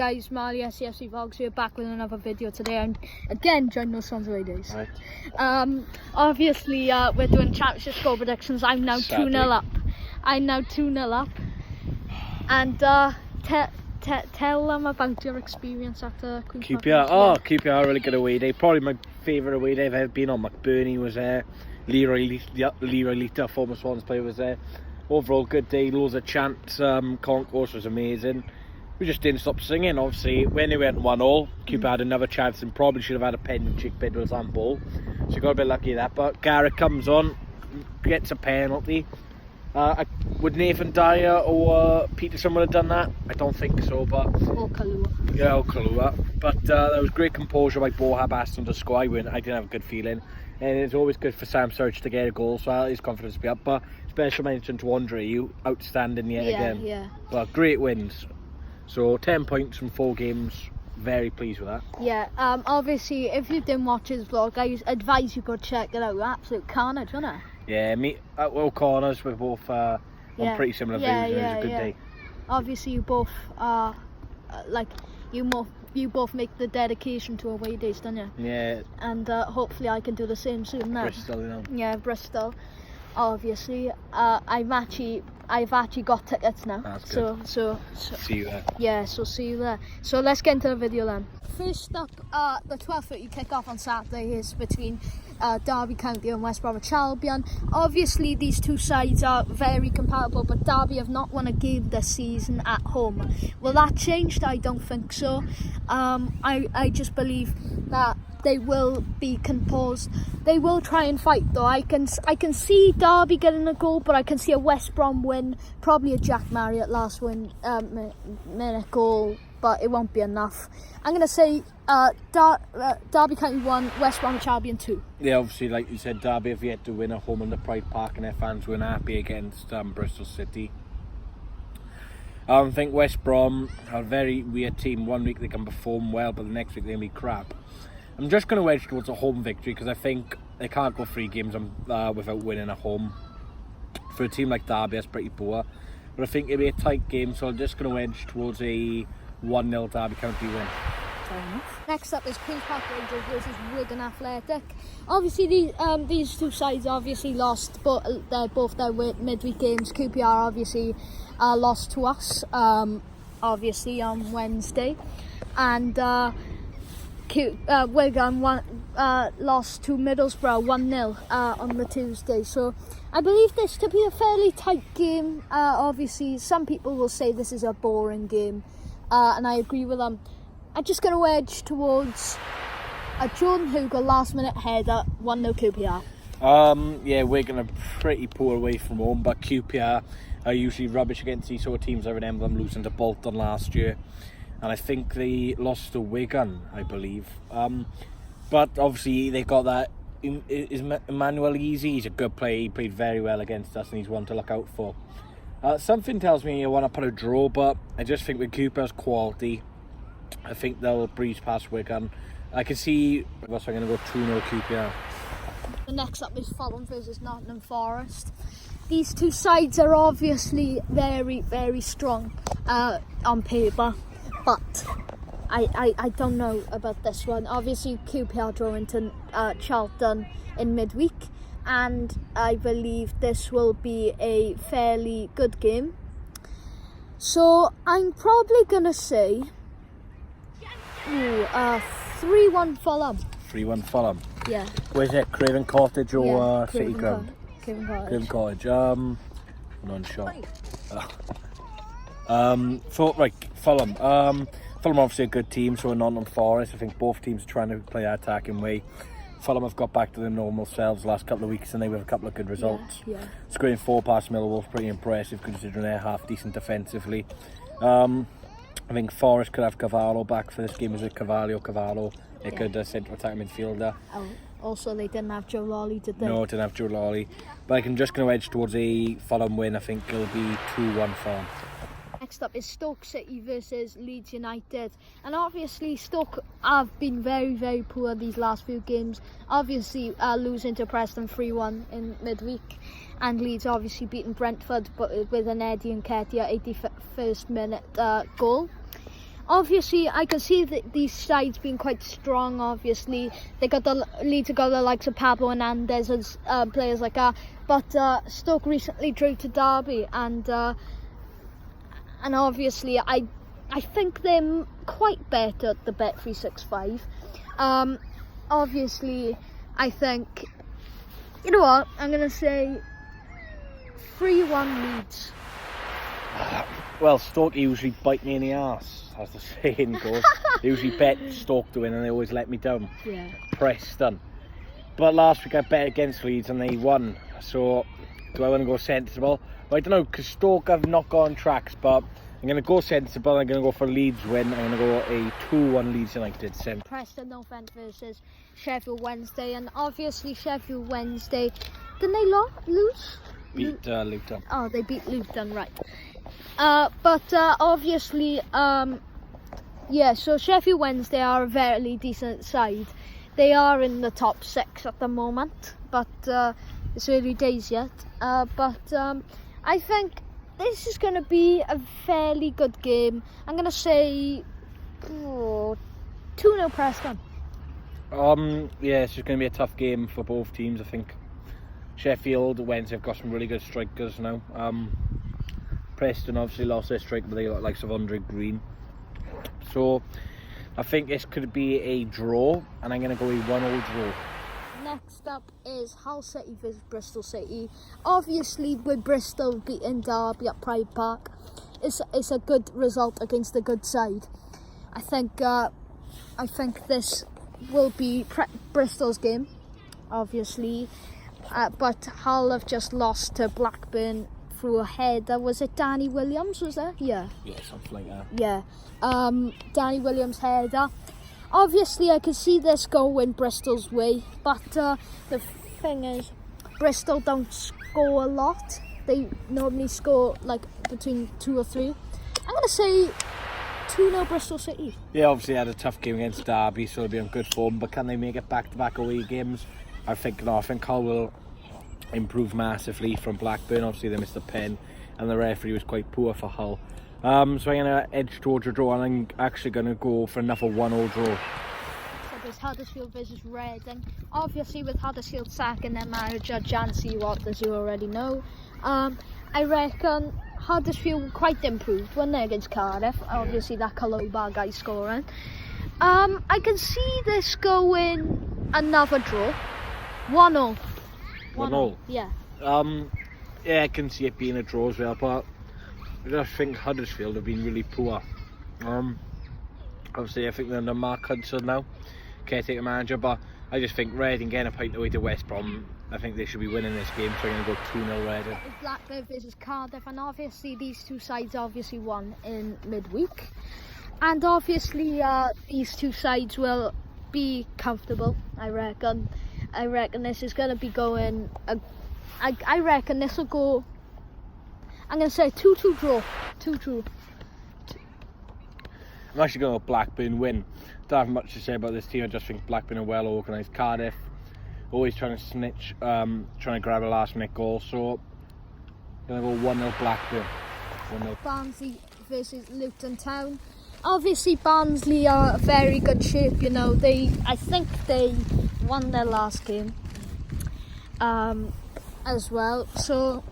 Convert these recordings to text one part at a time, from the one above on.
guys, Marley SCFC Vlogs here, back with another video today. I'm again joined those Swans away days. Right. Obviously, we're doing championship score predictions. I'm now 2-0 up. I'm now 2-0 up. And tell them about your experience at Queen's Park. QPR are a really good away day. Probably my favourite away day I've ever been on. McBurney was there. Leroy Lita, former Swans player, was there. Overall, good day. Loads of chants. Concourse was amazing. We just didn't stop singing. Obviously, when they went 1-0, QPR had another chance and probably should have had a penalty kick with on ball. So you got a bit lucky at that. But Garrett comes on, gets a penalty. Would Nathan Dyer or Peterson would have done that? I don't think so, but... Or Kalua. Yeah, or Kalua. But there was great composure by Bohab Aston to score. I didn't have a good feeling. And it's always good for Sam Surge to get a goal, so his confidence will be up. But special mention to Andre, you outstanding yet again. Yeah. But great wins. So 10 points from 4 games. Very pleased with that. Yeah, obviously, if you didn't watch his vlog, I advise you go check it out. Absolute carnage, isn't it? Yeah, me at Will Corners, we're both on pretty similar views. It was a good day. Obviously, you both are you both make the dedication to away days, don't you? Yeah. And hopefully I can do the same soon now. Bristol, you know. Yeah, Bristol. Obviously, I've actually got tickets now. That's good. So see you there. Yeah, so see you there. So let's get into the video then. First up, the 12:30 kick-off on Saturday is between Derby County and West Bromwich Albion. Obviously, these two sides are very comparable, but Derby have not won a game this season at home. Will that change? I don't think so. I just believe that they will be composed. They will try and fight though. I can see Derby getting a goal, but I can see a West Brom win, probably a Jack Marriott last minute goal, but it won't be enough. I'm going to say Derby County 1, West Bromwich Albion 2. Yeah, obviously, like you said, Derby have yet to win at home in the Pride Park, and their fans were happy against Bristol City. I think West Brom are a very weird team. One week they can perform well, but the next week they can be crap. I'm just going to wedge towards a home victory because I think they can't go 3 games without winning at home. For a team like Derby, that's pretty poor. But I think it'll be a tight game, so I'm just going to wedge towards a 1-0 Derby County win. Fair enough. Next up is Queen's Park Rangers versus Wigan Athletic. Obviously, these two sides obviously lost, but they're both their midweek games. QPR obviously lost to us, obviously on Wednesday, and Wigan lost to Middlesbrough 1-0 on the Tuesday. So I believe this to be a fairly tight game. Obviously, some people will say this is a boring game, and I agree with them. I'm just going to wedge towards a Jordan Hugo last minute header, 1-0 QPR. Yeah, Wigan are pretty poor away from home, but QPR are usually rubbish against these sort of teams. I remember them losing to Bolton last year, and I think they lost to Wigan, I believe. But obviously they got that. Is Emmanuel Easy? He's a good player. He played very well against us, and he's one to look out for. Something tells me I want to put a draw, but I just think with QPR's quality, I think they'll breeze past Wigan. I can see, so I'm going to go 2-0 QPR. The next up is Fulham versus Nottingham Forest. These two sides are obviously very, very strong on paper, but I don't know about this one. Obviously, QPR drawing to Charlton in midweek, and I believe this will be a fairly good game. So I'm probably going to say 3-1 Fulham. 3-1 Fulham. Yeah. Where's it? Craven Cottage or City Ground? Craven Cottage. Non-shot. Fulham. Fulham obviously a good team, so are Nottingham Forest. I think both teams are trying to play that attacking way. Fulham have got back to their normal selves the last couple of weeks, and they have a couple of good results. Yeah. Scoring 4 past Millwall's pretty impressive considering they're half decent defensively. I think Forest could have Cavallo back for this game. Is it Cavallo? They could central attack midfielder. Oh, also they didn't have Joe Lawley, did they? No, didn't have Joe Lawley. But I can just going to edge towards a Fulham win. I think it'll be 2-1 Fulham. Next up is Stoke City versus Leeds United, and obviously Stoke have been very, very poor these last few games. Obviously losing to Preston 3-1 in midweek, and Leeds obviously beating Brentford, but with an Eddie Nketiah 81st minute goal. Obviously, I can see that these sides being quite strong. Obviously, they got the Leeds got the likes of Pablo Hernandez and players like that. But Stoke recently drew to Derby, and obviously, I think they're quite better at the Bet365. Obviously, I think, you know what, I'm gonna say 3-1 Leeds. Well, Stoke usually bite me in the arse, as the saying goes. They usually bet Stoke to win and they always let me down. Yeah. Preston. But last week I bet against Leeds and they won. So, do I want to go sensible? Well, I don't know, because Stoke have not gone tracks, but I'm going to go sensible. I'm going to go for Leeds win. I'm going to go a 2-1 Leeds United. Preston North End versus Sheffield Wednesday. And obviously Sheffield Wednesday, didn't they lose? Beat Luton. Oh, they beat Luton, right. But obviously, yeah, so Sheffield Wednesday are a very decent side. They are in the top 6 at the moment, but it's early days yet. But I think this is going to be a fairly good game. I'm going to say 2-0 Preston. Yeah, it's just going to be a tough game for both teams, I think. Sheffield Wednesday have got some really good strikers now. Preston obviously lost their striker, but they got likes of Andre Green. So I think this could be a draw, and I'm going to go a 1-0 draw. Next up is Hull City versus Bristol City. Obviously, with Bristol beating Derby at Pride Park, it's a good result against a good side. I think this will be Bristol's game, obviously. But Hull have just lost to Blackburn through a header. Was it Danny Williams, was there? Yeah. Yeah, something like that. Yeah. Danny Williams' header. Obviously, I can see this going Bristol's way, but the thing is, Bristol don't score a lot. They normally score like between 2 or 3. I'm going to say 2-0 Bristol City. Yeah, obviously had a tough game against Derby, so they'll be on good form, but can they make it back-to-back away games? I think Hull will improve massively from Blackburn. Obviously they missed a pen and the referee was quite poor for Hull. So I'm going to edge towards a draw, and I'm actually going to go for another 1-0 draw. So there's Huddersfield versus Reading. Obviously with Huddersfield sacking their manager Jancy Watt, as you already know, I reckon Huddersfield were quite improved when they against Cardiff. Obviously that Kaloba guy scoring. I can see this going another draw. 1-0. 1-0? Yeah. Yeah, I can see it being a draw as well, but I just think Huddersfield have been really poor. Obviously I think they're under Mark Hudson now, caretaker manager, but I just think Reading getting a point away to West Brom, I think they should be winning this game, so I'm going to go 2-0 Reading. Blackburn versus Cardiff, and obviously these two sides obviously won in midweek. And obviously these two sides will be comfortable, I reckon. I reckon this is going to be going... I reckon this will go... I'm going to say 2-2 draw. 2-2. I'm actually going to Blackburn win. Don't have much to say about this team. I just think Blackburn are well organised. Cardiff, always trying to snitch, trying to grab a last minute goal. So, I'm going to go 1-0 Blackburn. 1-0. Barnsley versus Luton Town. Obviously Barnsley are in very good shape, you know. I think they won their last game as well. So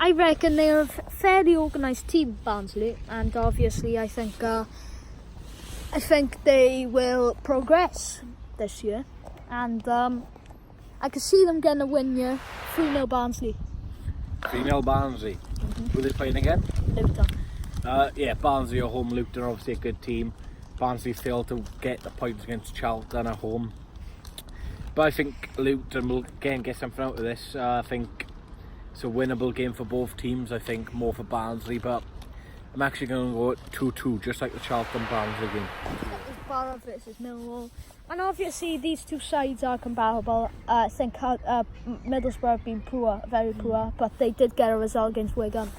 I reckon they're a fairly organised team, Barnsley, and obviously I think they will progress this year, and I can see them getting a win here. 3-0 Barnsley. 3-0 Barnsley. Who are they playing again? Luton. Yeah, Barnsley are home. Luton are obviously a good team. Barnsley failed to get the points against Charlton at home. But I think Luton will again get something out of this. I think it's a winnable game for both teams. I think more for Barnsley, but I'm actually going to go 2-2, just like the Charlton Barnsley game. Borough versus Millwall. And obviously these two sides are comparable. I think Middlesbrough have been poor, very poor, but they did get a result against Wigan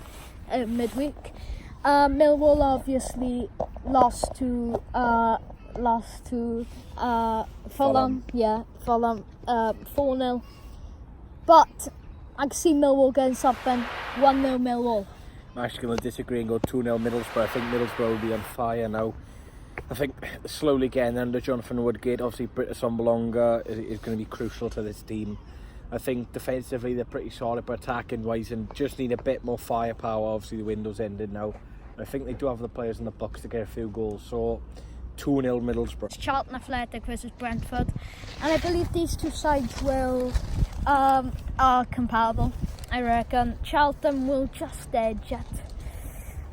midweek. Millwall obviously lost to Fulham. Yeah, Fulham 4-0. But I can see Millwall getting something. 1-0 Millwall. I'm actually going to disagree and go 2-0 Middlesbrough. I think Middlesbrough will be on fire now. I think slowly getting under Jonathan Woodgate, obviously Britta Sombolonga is going to be crucial to this team. I think defensively they're pretty solid, but attacking wise and just need a bit more firepower. Obviously the window's ended now. I think they do have the players in the books to get a few goals, so 2-0 Middlesbrough. It's Charlton Athletic versus Brentford, and I believe these two sides will are comparable. I reckon Charlton will just edge it.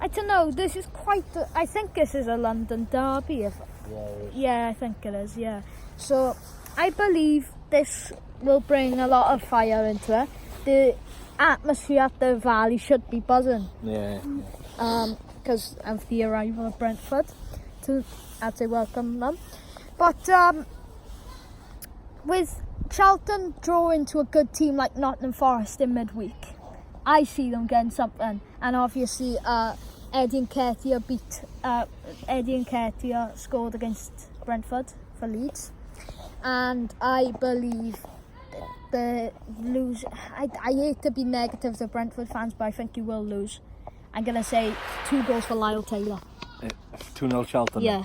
I don't know, this is I think this is a London derby. Yeah, I think it is, yeah. So, I believe this will bring a lot of fire into it. The atmosphere at the Valley should be buzzing. Yeah. Because of the arrival of Brentford, I'd say welcome them. But, with Charlton drawing to a good team like Nottingham Forest in midweek, I see them getting something. And obviously, Eddie Nketiah scored against Brentford for Leeds, and I believe the lose. I hate to be negative to Brentford fans, but I think you will lose. I'm gonna say 2 goals for Lyle Taylor. 2-0 Charlton. Yeah.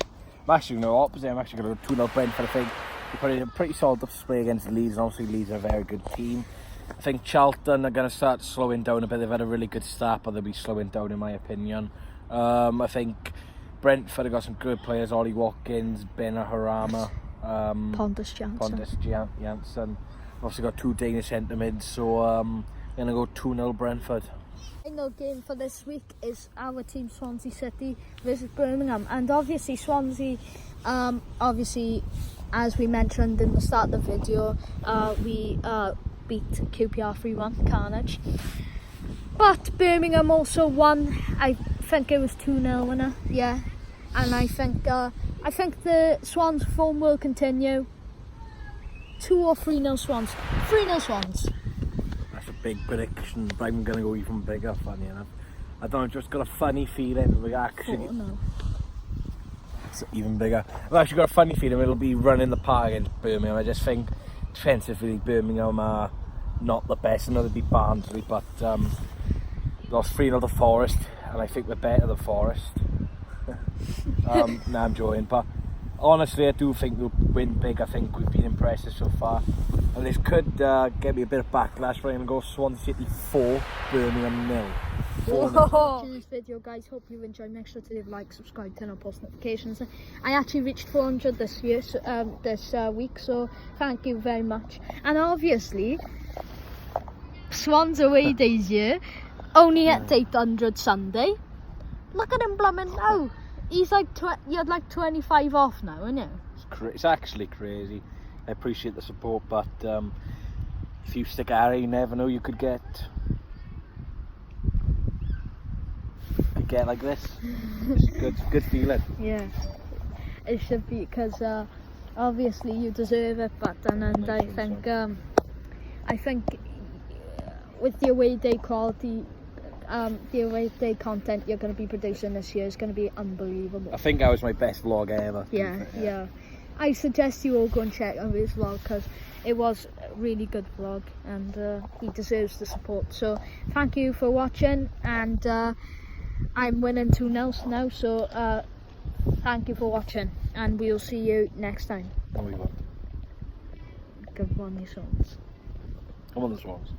I'm actually going to opposite. I'm actually going to go 2-0 Brentford. I think they put in a pretty solid display against Leeds, and obviously Leeds are a very good team. I think Charlton are going to start slowing down a bit. They've had a really good start, but they'll be slowing down in my opinion. I think Brentford have got some good players: Ollie Watkins, Ben Harama, Pontus Janssen. Obviously got 2 Danish centre mids, so I'm going to go 2-0 Brentford. The final game for this week is our team Swansea City versus Birmingham, and obviously Swansea, obviously as we mentioned in the start of the video, we beat QPR 3-1, carnage. But Birmingham also won. I think it was 2-0 winner, yeah. And I think the Swans form will continue. 2 or 3-0 Swans. 3-0 Swans. That's a big prediction, but I'm going to go even bigger, funny enough. I don't know, just got a funny feeling we actually... 4-0. It's even bigger. I've actually got a funny feeling it'll be running the park against Birmingham. I just think defensively Birmingham are not the best. I know they beat Barnsley, but lost 3-0 to Forest, and I think we're better than Forest. Nah, I'm joking, but honestly I do think we'll win big. I think we've been impressive so far, and this could get me a bit of backlash, but I'm going to go Swans City 4, Birmingham 0. Watching this video, guys, hope you enjoyed. Make sure to leave a like, subscribe, turn on post notifications. I actually reached 400 this year, this week, so thank you very much. And obviously Swans away days here only at 800 Sunday. Look at him blooming now. He's like you had like 25 off now, isn't it? It's actually crazy. I appreciate the support, but if you stick at it, you never know, you could get like this. It's good feeling. Yeah, it should be, because obviously you deserve it, but I think with the away day quality, the away day content you're going to be producing this year is going to be unbelievable. I think that was my best vlog ever. Yeah. I suggest you all go and check on his vlog, because it was a really good vlog, and he deserves the support. So thank you for watching, and I'm winning 2-0 now, so thank you for watching, and we'll see you next time. No, we won't. Good one, you Swans. Come on, the Swans.